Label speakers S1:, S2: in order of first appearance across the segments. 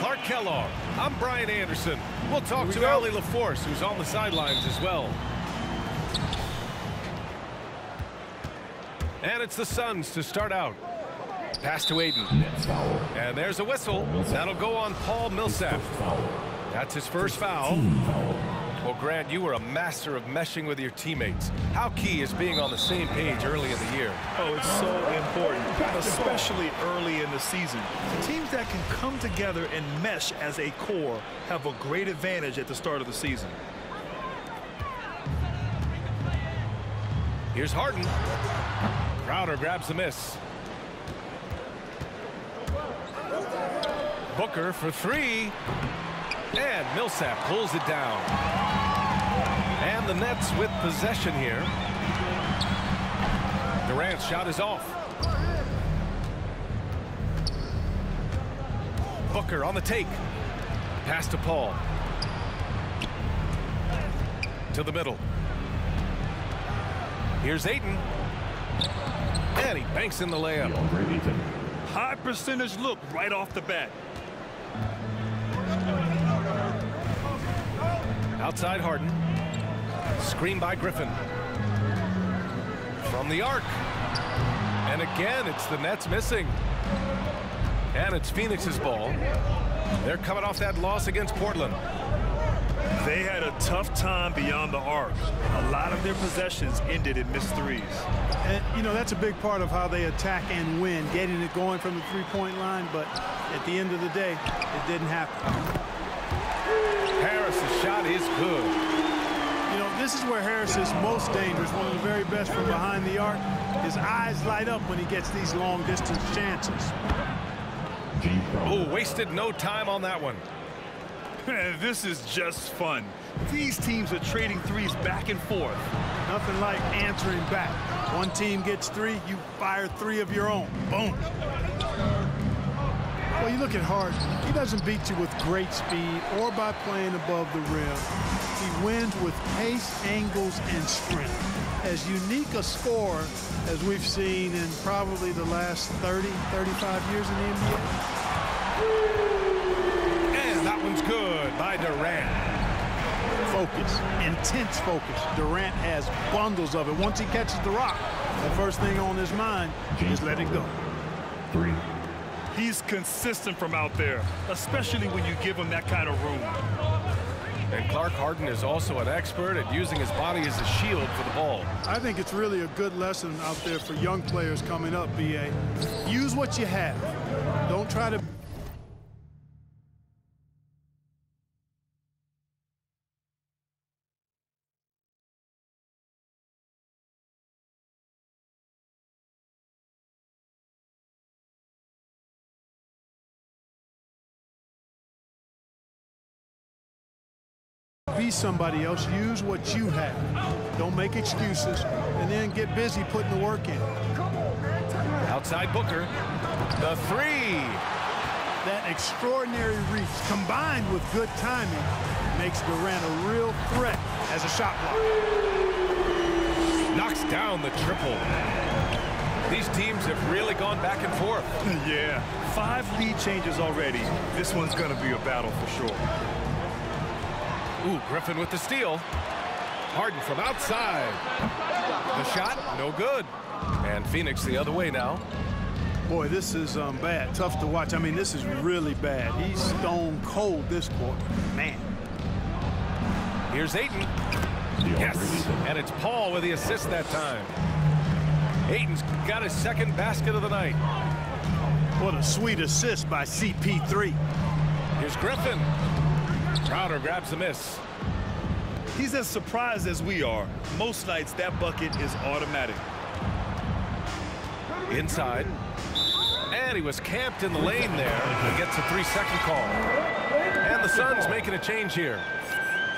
S1: Clark Kellogg, I'm Brian Anderson. We'll talk to Allie LaForce, who's on the sidelines as well. And it's the Suns to start out. Pass to Ayton. And there's a whistle. That'll go on Paul Millsap. That's his first foul. Well, Grant, you were a master of meshing with your teammates. How key is being on the same page early in the year?
S2: Oh, it's so important, especially early in the season. Teams that can come together and mesh as a core have a great advantage at the start of the season.
S1: Here's Harden. Crowder grabs the miss. Booker for three. And Millsap pulls it down. And the Nets with possession here. Durant's shot is off. Booker on the take. Pass to Paul. To the middle. Here's Ayton. And he banks in the layup.
S2: High percentage look right off the bat.
S1: Outside Harden. Screen by Griffin. From the arc. And again, it's the Nets missing. And it's Phoenix's ball. They're coming off that loss against Portland.
S2: They had a tough time beyond the arc. A lot of their possessions ended in missed threes.
S3: And, you know, that's a big part of how they attack and win, getting it going from the three-point line. But at the end of the day, it didn't happen.
S1: Harris's shot is good.
S3: You know, this is where Harris is most dangerous, one of the very best from behind the arc. His eyes light up when he gets these long-distance chances.
S1: Oh, wasted no time on that one.
S2: This is just fun. These teams are trading threes back and forth.
S3: Nothing like answering back. One team gets three, you fire three of your own. Boom. Well, you look at Harden. He doesn't beat you with great speed or by playing above the rim. He wins with pace, angles, and strength. As unique a scorer as we've seen in probably the last 30, 35 years in the NBA.
S1: And that one's good by Durant.
S3: Focus, intense focus. Durant has bundles of it. Once he catches the rock, the first thing on his mind is let it go.
S2: He's consistent from out there, especially when you give him that kind of room.
S1: And Clark Harden is also an expert at using his body as a shield for the ball.
S3: I think it's really a good lesson out there for young players coming up, B.A. Use what you have. Don't try to... Be somebody else. Use what you have. Don't make excuses, and then get busy putting the work in.
S1: Outside Booker. The three.
S3: That extraordinary reach combined with good timing makes Durant a real threat as a shot blocker.
S1: Knocks down the triple. These teams have really gone back and forth.
S2: Yeah, 5 lead changes already. This one's going to be a battle for sure.
S1: Ooh, Griffin with the steal. Harden from outside. The shot, no good. And Phoenix the other way now.
S3: Boy, this is bad. Tough to watch. I mean, this is really bad. He's stone cold this quarter. Man.
S1: Here's Ayton. Yes, and it's Paul with the assist that time. Ayton's got his second basket of the night.
S3: What a sweet assist by CP3.
S1: Here's Griffin. Crowder grabs the miss.
S2: He's as surprised as we are. Most nights, that bucket is automatic.
S1: Inside. And he was camped in the lane there. He gets a 3-second call. And the Suns making a change here.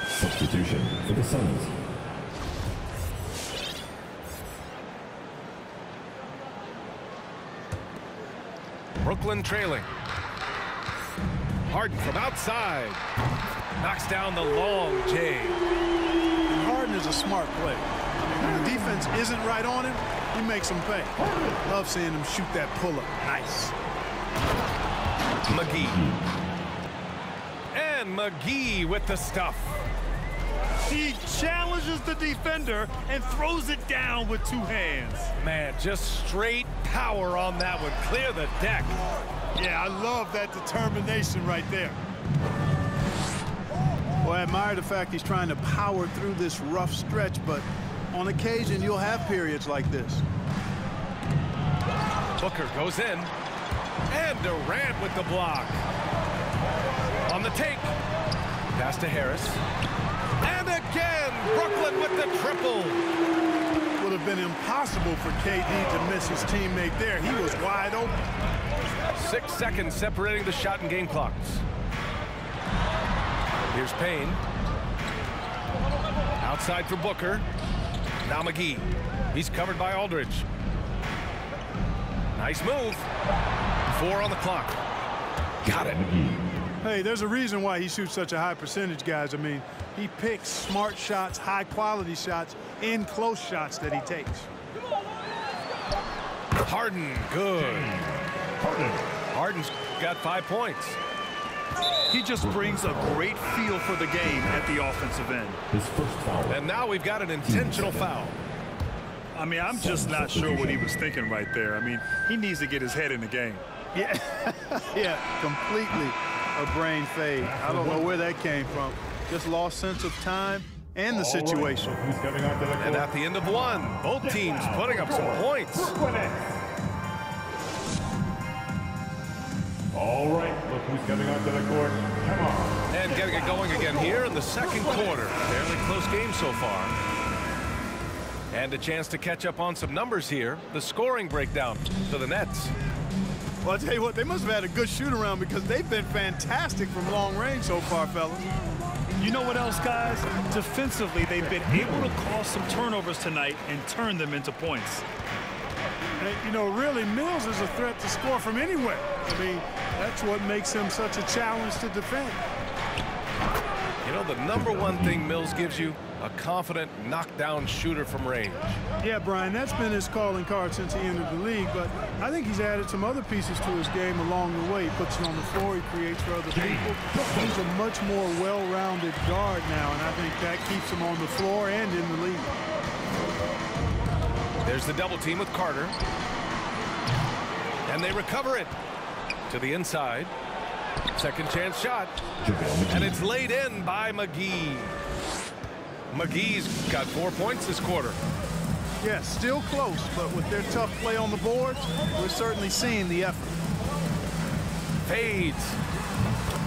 S4: Substitution for the Suns.
S1: Brooklyn trailing. Harden from outside. Knocks down the long J.
S3: And Harden is a smart player. When the defense isn't right on him, he makes them pay. Love seeing him shoot that pull-up. Nice.
S1: McGee. And McGee with the stuff.
S2: He challenges the defender and throws it down with 2 hands.
S1: Man, just straight power on that one. Clear the deck.
S3: Yeah, I love that determination right there. Well, I admire the fact he's trying to power through this rough stretch, but on occasion you'll have periods like this.
S1: Booker goes in. And Durant with the block. On the take. Pass to Harris. And again, Brooklyn with the triple.
S3: Would have been impossible for KD to miss his teammate there. He was wide open.
S1: 6 seconds separating the shot and game clocks. Here's Payne. Outside for Booker. Now McGee. He's covered by Aldridge. Nice move. 4 on the clock. Got it.
S3: Hey, there's a reason why he shoots such a high percentage, guys. I mean, he picks smart shots, high-quality shots, and close shots that he takes.
S1: Harden, good. Harden's got 5 points.
S2: He just brings a great feel for the game at the offensive end.
S4: His first foul.
S1: And now we've got an intentional foul.
S2: I mean, I'm just not sure what he was thinking right there. I mean, he needs to get his head in the game.
S3: Yeah, yeah, completely a brain fade. I don't know where that came from. Just lost sense of time and the situation.
S4: Who's coming onto the court?
S1: And at the end of 1, both teams putting up some points.
S4: All right, look who's coming onto the court. Come on.
S1: And getting it going again here in the second quarter. Fairly close game so far. And a chance to catch up on some numbers here. The scoring breakdown for the Nets.
S3: Well, I'll tell you what, they must have had a good shoot-around because they've been fantastic from long range so far, fellas.
S2: You know what else, guys? Defensively, they've been able to cause some turnovers tonight and turn them into points.
S3: And, you know, really, Mills is a threat to score from anywhere. I mean, that's what makes him such a challenge to defend.
S1: You know, the number one thing Mills gives you, a confident knockdown shooter from range.
S3: Yeah, Brian, that's been his calling card since he entered the league, but I think he's added some other pieces to his game along the way. He puts it on the floor, he creates for other people. He's a much more well-rounded guard now, and I think that keeps him on the floor and in the league.
S1: There's the double team with Carter. And they recover it to the inside. Second chance shot. And it's laid in by McGee. McGee's got 4 points this quarter.
S3: Yeah, still close, but with their tough play on the boards, we're certainly seeing the effort.
S1: Fades.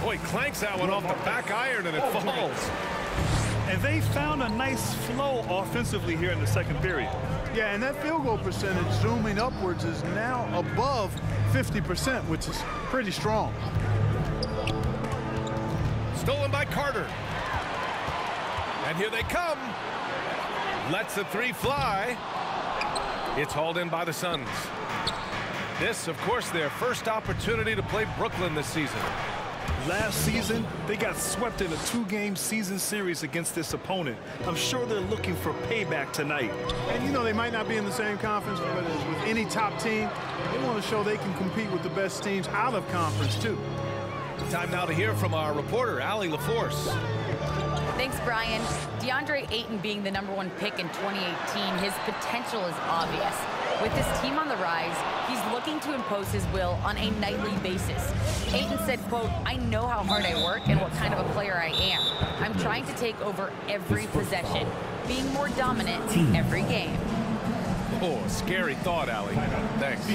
S1: Boy, clanks that one off the back iron and it falls.
S2: And they found a nice flow offensively here in the second period.
S3: Yeah, and that field goal percentage zooming upwards is now above 50%, which is pretty strong.
S1: Stolen by Carter. And here they come. Lets the 3 fly. It's hauled in by the Suns. This, of course, their first opportunity to play Brooklyn this season.
S2: Last season, they got swept in a 2-game season series against this opponent. I'm sure they're looking for payback tonight.
S3: And, you know, they might not be in the same conference, but as with any top team, they want to show they can compete with the best teams out of conference, too.
S1: Time now to hear from our reporter, Allie LaForce.
S5: Thanks, Brian. DeAndre Ayton being the #1 pick in 2018, his potential is obvious. With his team on the rise, he's looking to impose his will on a nightly basis. Ayton said, quote, "I know how hard I work and what kind of a player I am. I'm trying to take over every possession, being more dominant every game."
S1: Oh, scary thought, Allie. Thanks.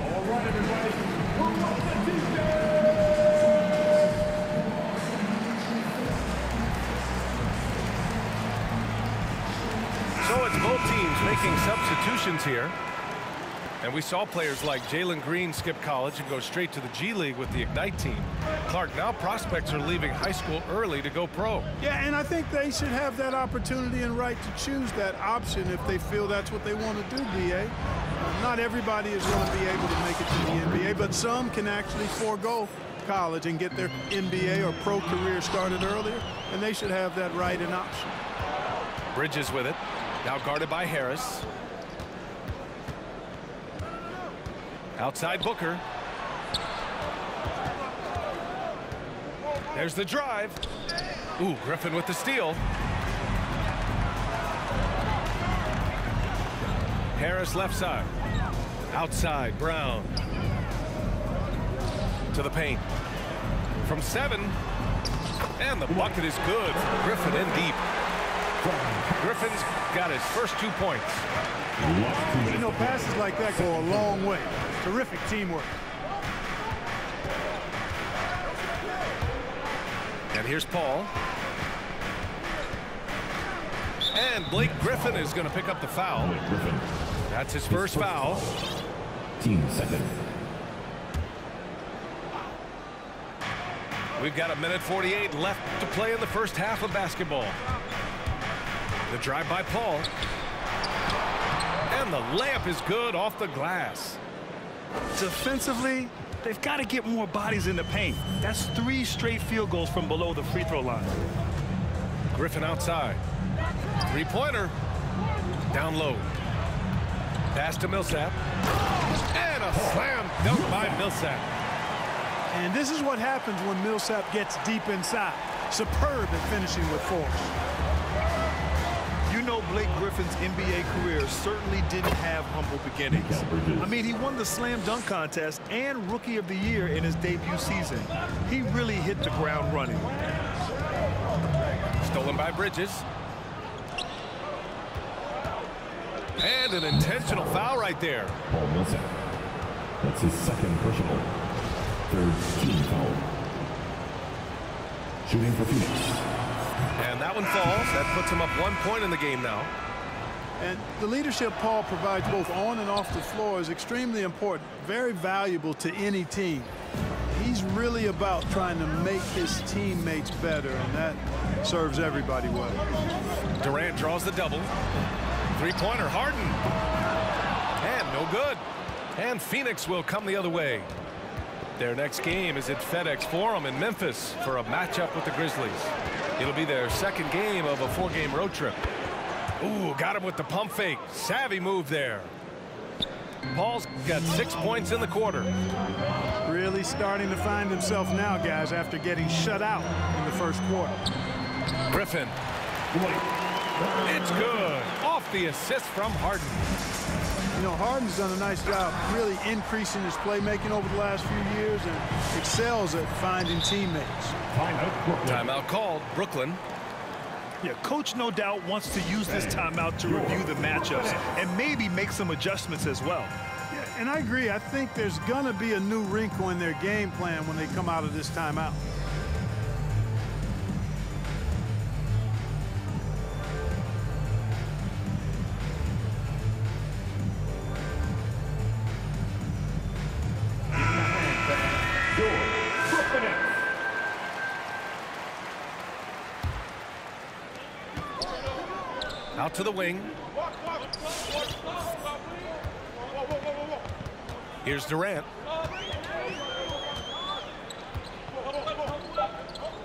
S4: All right, everybody. We're on the
S1: So it's both teams making substitutions here. And we saw players like Jalen Green skip college and go straight to the G League with the Ignite team. Clark, now prospects are leaving high school early to go pro.
S3: Yeah, and I think they should have that opportunity and right to choose that option if they feel that's what they want to do, B.A. Not everybody is going to be able to make it to the NBA, but some can actually forego college and get their NBA or pro career started earlier, and they should have that right and option.
S1: Bridges with it. Now guarded by Harris. There's the drive. Ooh, Griffin with the steal. Harris left side. Outside, Brown. To the paint. From 7. And the bucket is good for Griffin in deep. Griffin's got his first 2 points.
S3: You know, passes like that go a long way. Terrific teamwork.
S1: And here's Paul. And Blake Griffin is going to pick up the foul. That's his first foul.
S4: Team second.
S1: We've got 1:48 left to play in the first half of basketball. The drive by Paul. And the layup is good off the glass.
S2: Defensively, they've got to get more bodies in the paint. That's 3 straight field goals from below the free throw line.
S1: Griffin outside. Three-pointer. Down low. Pass to Millsap. And a slam dunk by Millsap.
S3: And this is what happens when Millsap gets deep inside. Superb at finishing with force.
S2: You know, Blake Griffin's NBA career certainly didn't have humble beginnings. I mean, he won the slam dunk contest and Rookie of the Year in his debut season. He really hit the ground running.
S1: Stolen by Bridges. And an intentional foul right there.
S4: Paul Millsap. That's his second personal. Third team foul. Shooting for Phoenix.
S1: And that one falls. That puts him up 1 point in the game now.
S3: And the leadership Paul provides both on and off the floor is extremely important, very valuable to any team. He's really about trying to make his teammates better, and that serves everybody well.
S1: Durant draws the double. Three-pointer, Harden. And no good. And Phoenix will come the other way. Their next game is at FedEx Forum in Memphis for a matchup with the Grizzlies. It'll be their second game of a 4-game road trip. Ooh, got him with the pump fake. Savvy move there. Paul's got 6 points in the quarter.
S3: Really starting to find himself now, guys, after getting shut out in the first quarter.
S1: Griffin. It's good. Off the assist from Harden.
S3: You know, Harden's done a nice job really increasing his playmaking over the last few years and excels at finding teammates.
S1: Timeout called. Brooklyn.
S2: Yeah, coach no doubt wants to use this timeout to review the matchups and maybe make some adjustments as well.
S3: Yeah, and I agree. I think there's going to be a new wrinkle in their game plan when they come out of this timeout.
S1: Out to the wing. Here's Durant.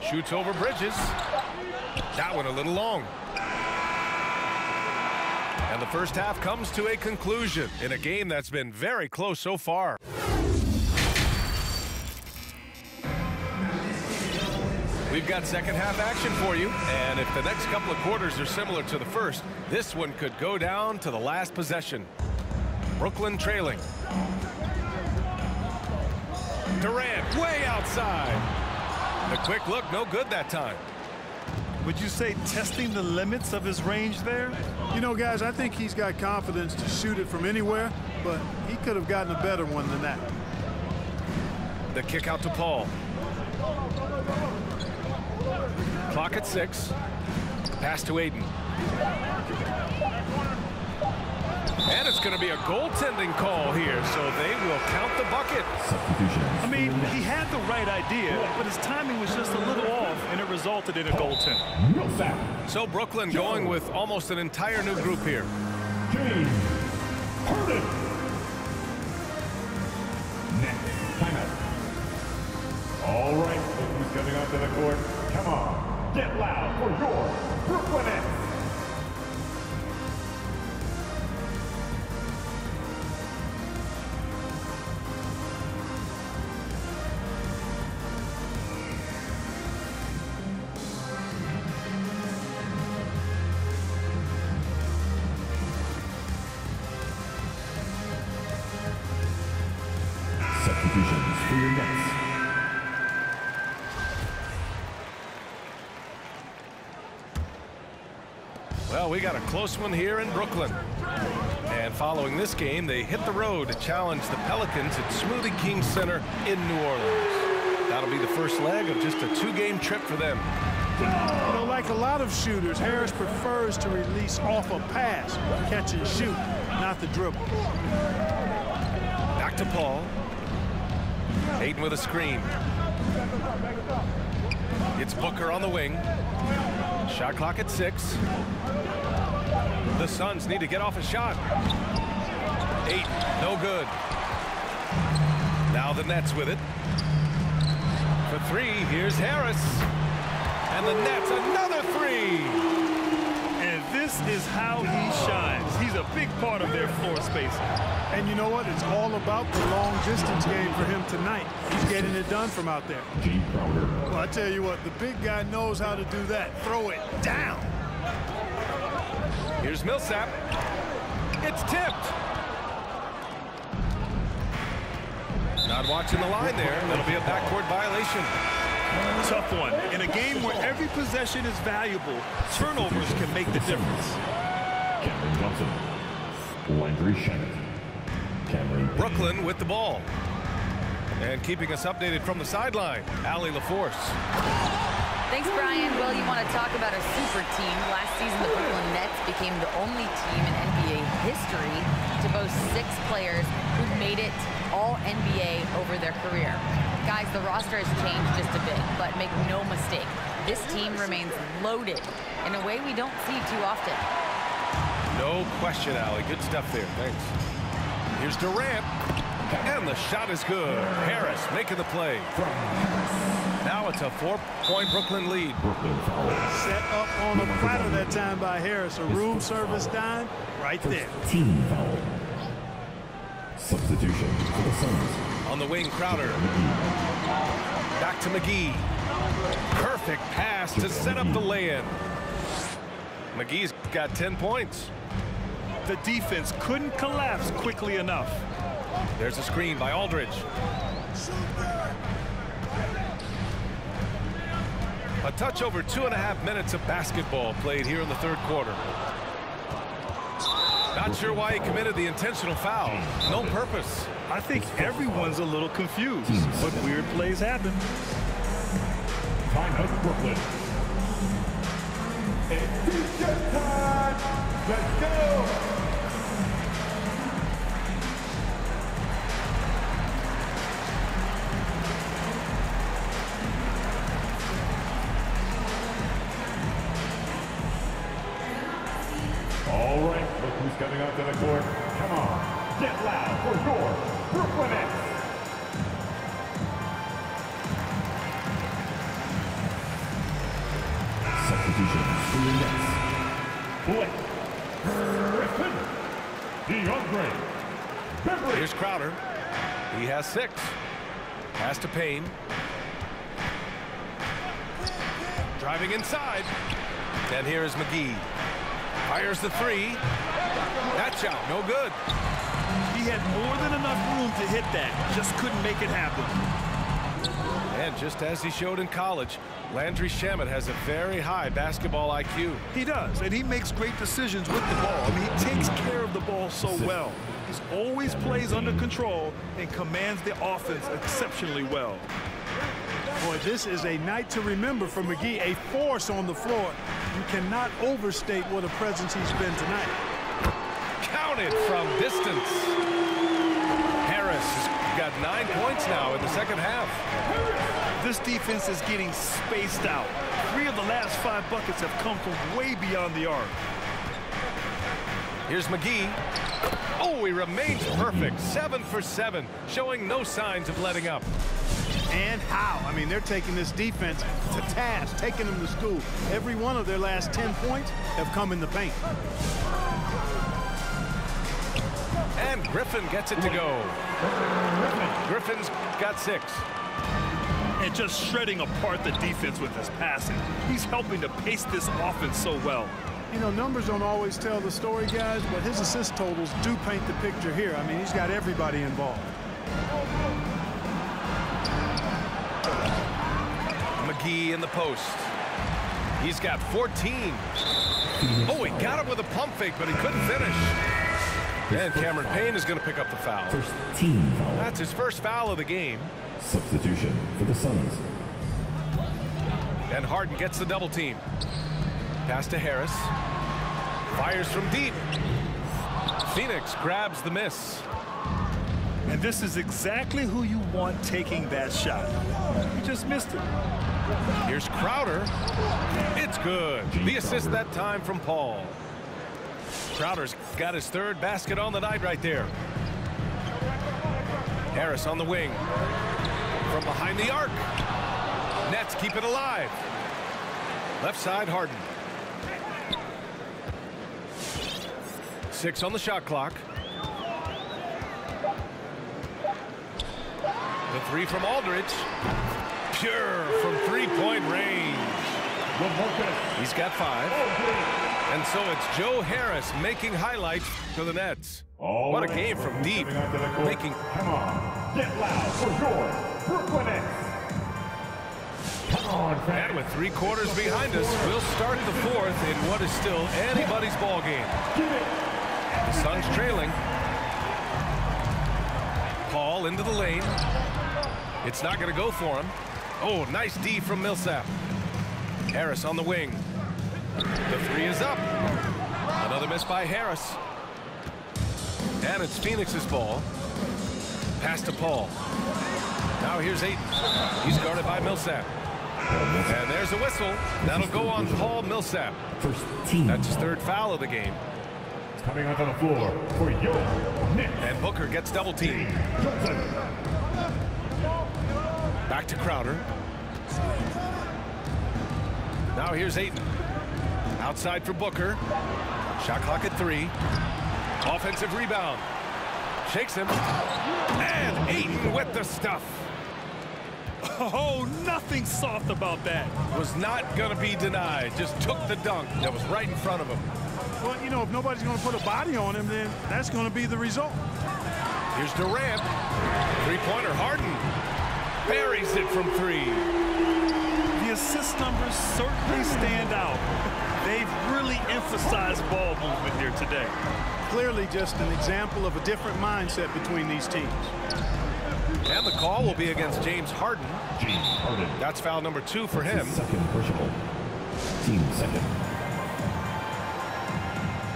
S1: Shoots over Bridges. That one a little long. And the first half comes to a conclusion in a game that's been very close so far. We've got second half action for you, and if the next couple of quarters are similar to the first, this one could go down to the last possession. Brooklyn trailing. Durant way outside. The quick look, no good that time.
S2: Would you say testing the limits of his range there?
S3: You know, guys, I think he's got confidence to shoot it from anywhere, but he could have gotten a better one than that.
S1: The kick out to Paul. Clock at 6. Pass to Aiden. And it's going to be a goaltending call here, so they will count the bucket.
S2: I mean, he had the right idea, but his timing was just a little off, and it resulted in a goaltend.
S1: So Brooklyn going with almost an entire new group here.
S4: James Harden. Next timeout. All right, who's coming onto the court? Come on, get loud for your Brooklyn Nets. your nets.
S1: Well, we got a close one here in Brooklyn. And following this game, they hit the road to challenge the Pelicans at Smoothie King Center in New Orleans. That'll be the first leg of just a 2-game trip for them.
S3: You know, like a lot of shooters, Harris prefers to release off a pass, catch and shoot, not the dribble.
S1: Back to Paul. Ayton with a screen. It's Booker on the wing. Shot clock at 6. The Suns need to get off a shot. 8, no good. Now the Nets with it. For 3, here's Harris. And the Nets, another 3.
S2: And this is how he shines. He's a big part of their floor space.
S3: And you know what? It's all about the long distance game for him tonight. He's getting it done from out there. Well, I tell you what, the big guy knows how to do that. Throw it down.
S1: Here's Millsap. It's tipped. Not watching the line there. That'll be a backcourt violation.
S2: Tough one. In a game where every possession is valuable, turnovers can make the difference.
S4: Cameron Johnson. Landry Shamet. Cameron.
S1: Brooklyn with the ball. And keeping us updated from the sideline, Allie LaForce.
S5: Thanks, Brian. Well, you want to talk about a super team. Last season, the Brooklyn Nets became the only team in NBA history to boast 6 players who made it all NBA over their career. Guys, the roster has changed just a bit, but make no mistake, this team remains loaded in a way we don't see too often.
S1: No question, Allie. Good stuff there. Thanks. Here's Durant. And the shot is good. Harris making the play. Now it's a 4-point Brooklyn lead.
S3: Set up on a platter that time by Harris. A room service dime right there.
S4: Team foul. Substitution for the Suns.
S1: On the wing, Crowder. Back to McGee. Perfect pass to set up the lay-in. McGee's got 10 points.
S2: The defense couldn't collapse quickly enough.
S1: There's a screen by Aldridge. A touch over 2.5 minutes of basketball played here in the third quarter. Not sure why he committed the intentional foul. No purpose.
S2: I think everyone's a little confused, but weird plays happen.
S4: Timeout, Brooklyn. It's DJ time. Let's go. All right, look who's coming onto the court. Come on, get loud for your Brooklyn Nets. Substitution for the Nets. Blake Griffin. DeAndre Beverly.
S1: Here's Crowder. He has 6. Pass to Payne. Driving inside. And here is McGee. Fires the 3. That shot, no good.
S2: He had more than enough room to hit that. Just couldn't make it happen.
S1: And just as he showed in college, Landry Shamet has a very high basketball IQ.
S2: He does, and he makes great decisions with the ball. I mean, he takes care of the ball so well. He always plays under control and commands the offense exceptionally well.
S3: Boy, this is a night to remember for McGee, a force on the floor. You cannot overstate what a presence he's been tonight.
S1: Counted from distance. Harris has got 9 points now in the second half.
S2: This defense is getting spaced out. 3 of the last 5 buckets have come from way beyond the arc.
S1: Here's McGee. Oh, he remains perfect. 7 for 7, showing no signs of letting up.
S3: And how? I mean, they're taking this defense to task, taking them to school. Every one of their last 10 points have come in the paint.
S1: And Griffin gets it to go. Griffin's got 6.
S2: And just shredding apart the defense with his passing. He's helping to pace this offense so well.
S3: You know, numbers don't always tell the story, guys, but his assist totals do paint the picture here. I mean, he's got everybody involved.
S1: McGee in the post. He's got 14. Oh, he got him with a pump fake, but he couldn't finish. And Cameron Payne is going to pick up the foul.
S4: First team foul.
S1: That's his first foul of the game.
S4: Substitution for the Suns.
S1: And Harden gets the double team. Pass to Harris. Fires from deep. Phoenix grabs the miss.
S2: And this is exactly who you want taking that shot. You just missed it.
S1: Here's Crowder. It's good. The assist that time from Paul. Crowder's got his third basket on the night right there. Harris on the wing. From behind the arc. Nets keep it alive. Left side, Harden. 6 on the shot clock. The 3 from Aldridge. Pure from three-point range. He's got 5. And so it's Joe Harris making highlights for the Nets. What a game from deep. Making.
S4: Come on, get loud for your Brooklyn Nets. Come on, fans.
S1: And with 3 quarters behind us, we'll start the 4th in what is still anybody's ball game. The Suns trailing. Paul into the lane. It's not going to go for him. Oh, nice D from Millsap. Harris on the wing. The 3 is up. Another miss by Harris. And it's Phoenix's ball. Pass to Paul. Now here's Ayton. He's guarded by Millsap. And there's a whistle. That'll go on Paul Millsap.
S4: First team.
S1: That's his 3rd foul of the game.
S4: Coming onto the floor for your Knicks.
S1: And Booker gets double teamed. Back to Crowder. Now here's Ayton. Outside for Booker. Shot clock at 3. Offensive rebound. Shakes him. And Ayton with the stuff.
S2: Oh, nothing soft about that.
S1: Was not going to be denied. Just took the dunk that was right in front of him.
S3: Well, you know, if nobody's going to put a body on him, then that's going to be the result.
S1: Here's Durant. Three-pointer. Harden buries it from 3.
S2: The assist numbers certainly stand out. They've really emphasized ball movement here today.
S3: Clearly just an example of a different mindset between these teams.
S1: And the call will be against James Harden.
S4: James Harden.
S1: That's foul number 2 for him.
S4: Second personal. Team second.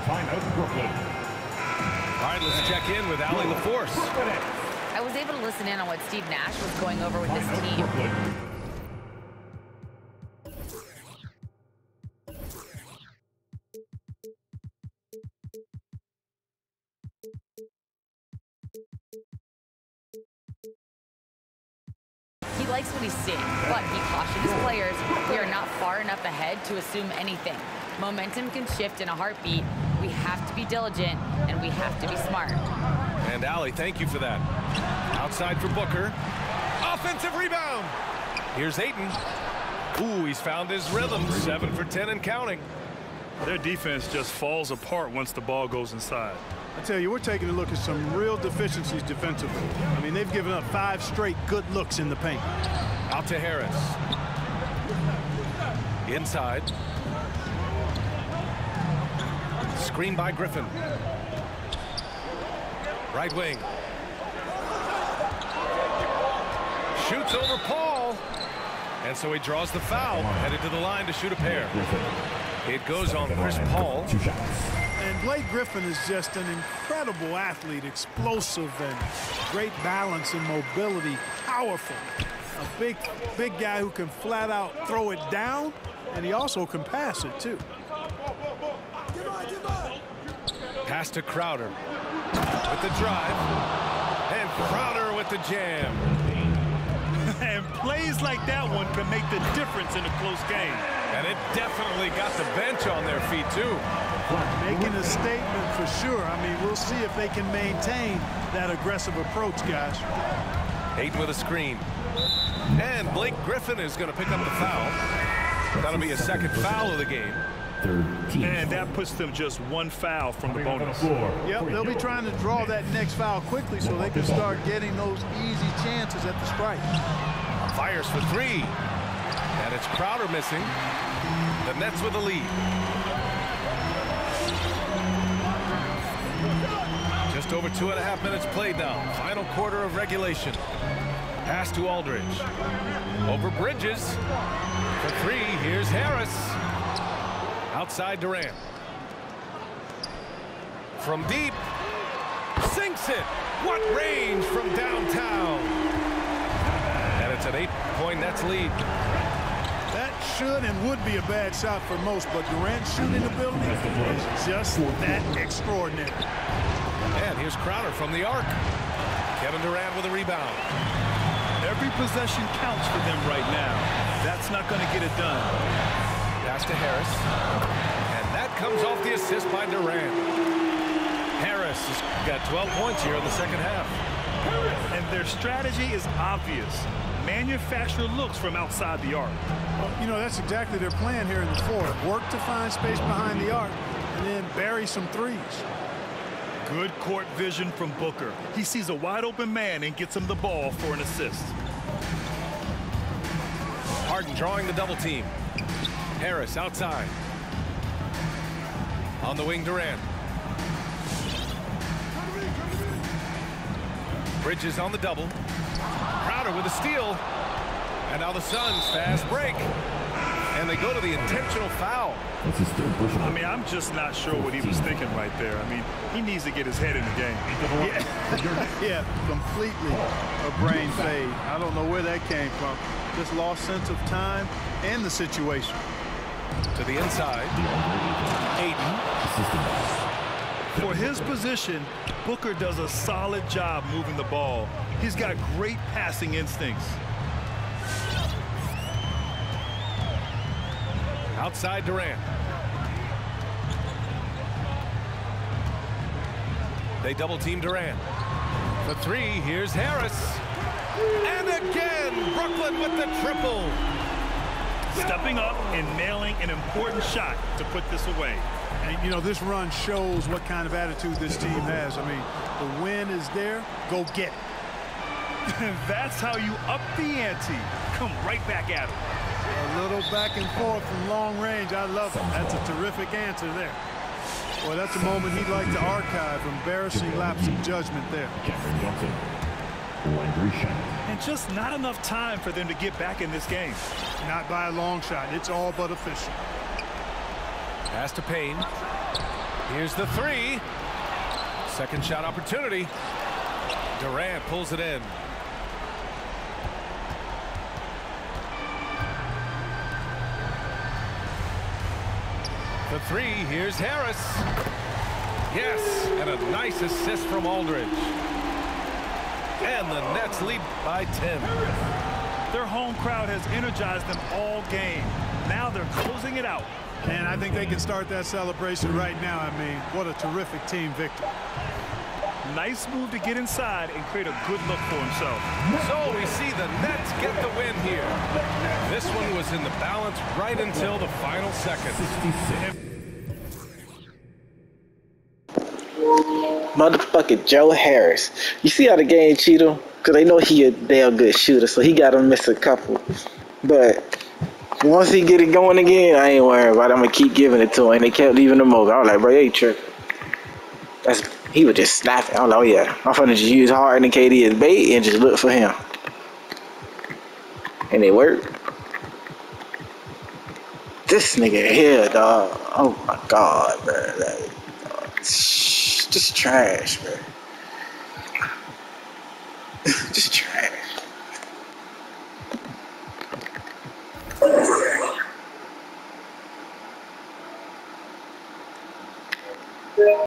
S4: Timeout Brooklyn.
S1: All right, let's check in with Allie LaForce.
S5: I was able to listen in on what Steve Nash was going over with this team. He likes what he's seeing, but he cautioned his players, we are not far enough ahead to assume anything. Momentum can shift in a heartbeat. We have to be diligent, and we have to be smart.
S1: And Allie, thank you for that. Outside for Booker. Offensive rebound. Here's Ayton. Ooh, he's found his rhythm. 7 for 10 and counting.
S2: Their defense just falls apart once the ball goes inside.
S3: I tell you, we're taking a look at some real deficiencies defensively. I mean, they've given up 5 straight good looks in the paint.
S1: Out to Harris. Inside. Screen by Griffin. Right wing. Shoots over Paul. And so he draws the foul. Headed to the line to shoot a pair. It goes on Chris Paul.
S4: 2 shots.
S3: And Blake Griffin is just an incredible athlete, explosive and great balance and mobility, powerful. A big guy who can flat out throw it down, and he also can pass it too.
S1: Pass to Crowder with the drive, and Crowder with the jam.
S2: And plays like that one can make the difference in a close game.
S1: And it definitely got the bench on their feet too.
S3: Making a statement for sure. I mean, we'll see if they can maintain that aggressive approach, guys.
S1: Ayton with a screen. And Blake Griffin is going to pick up the foul. That'll be a 2nd foul of the game.
S4: 3rd team.
S2: And that puts them just 1 foul from the bonus.
S3: Yep, they'll be trying to draw that next foul quickly so they can start getting those easy chances at the strike.
S1: Fires for 3. And it's Crowder missing. The Nets with the lead. Just over 2.5 minutes played now. Final quarter of regulation. Pass to Aldridge. Over Bridges. For three, here's Harris. Outside Durant. From deep. Sinks it. What range from downtown. And it's an 8-point Nets lead.
S3: That should and would be a bad shot for most, but Durant's shooting ability is just that extraordinary.
S1: And here's Crowder from the arc. Kevin Durant with a rebound.
S2: Every possession counts for them right now. That's not going to get it done.
S1: Pass to Harris. And that comes off the assist by Durant. Harris has got 12 points here in the second half.
S2: And their strategy is obvious. Manufacture looks from outside the arc.
S3: Well, you know, that's exactly their plan here in the fourth. Work to find space behind the arc and then bury some threes.
S2: Good court vision from Booker. He sees a wide open man and gets him the ball for an assist.
S1: Harden drawing the double team. Harris outside. On the wing, Durant. Bridges on the double. Crowder with a steal. And now the Suns fast break. And they go to the intentional foul.
S2: I mean, I'm just not sure what he was thinking right there. I mean, he needs to get his head in the game.
S3: Yeah, completely a brain fade. I don't know where that came from. Just lost sense of time and the situation.
S1: To the inside. Ayton.
S2: For his position, Booker does a solid job moving the ball. He's got great passing instincts.
S1: Outside Durant. They double team Durant. The three, here's Harris. And again, Brooklyn with the triple.
S2: Stepping up and nailing an important shot to put this away.
S3: And, you know, this run shows what kind of attitude this team has. I mean, the win is there. Go get it.
S2: That's how you up the ante. Come right back at it.
S3: A little back and forth from long range. I love it. That's a terrific answer there. Boy, that's a moment he'd like to archive. Embarrassing lapse of judgment there.
S4: Cameron Johnson. Landry Shamet.
S2: And just not enough time for them to get back in this game.
S3: Not by a long shot. It's all but official.
S1: Pass to Payne. Here's the three. Second shot opportunity. Durant pulls it in. The three, here's Harris. Yes, and a nice assist from Aldridge. And the Nets lead by 10.
S2: Their home crowd has energized them all game. Now they're closing it out.
S3: And I think they can start that celebration right now. I mean, what a terrific team victory.
S2: Nice move to get inside and create a good look for himself.
S1: So we see the Nets get the win here. This one was in the balance right until the final second.
S4: 66.
S6: Motherfucking Joe Harris. You see how the game cheat him? Because they know he a damn good shooter, so he got to miss a couple. But once he get it going again, I ain't worried about it. I'm going to keep giving it to him. And they kept leaving him over. I was like, bro, you ain't tripping. He was just snapping. I was like, oh yeah. I'm going to just use Harden and KD as bait and just look for him. And it worked. This nigga here, dog. Oh my God, bro. Just trash, bro. Just trash.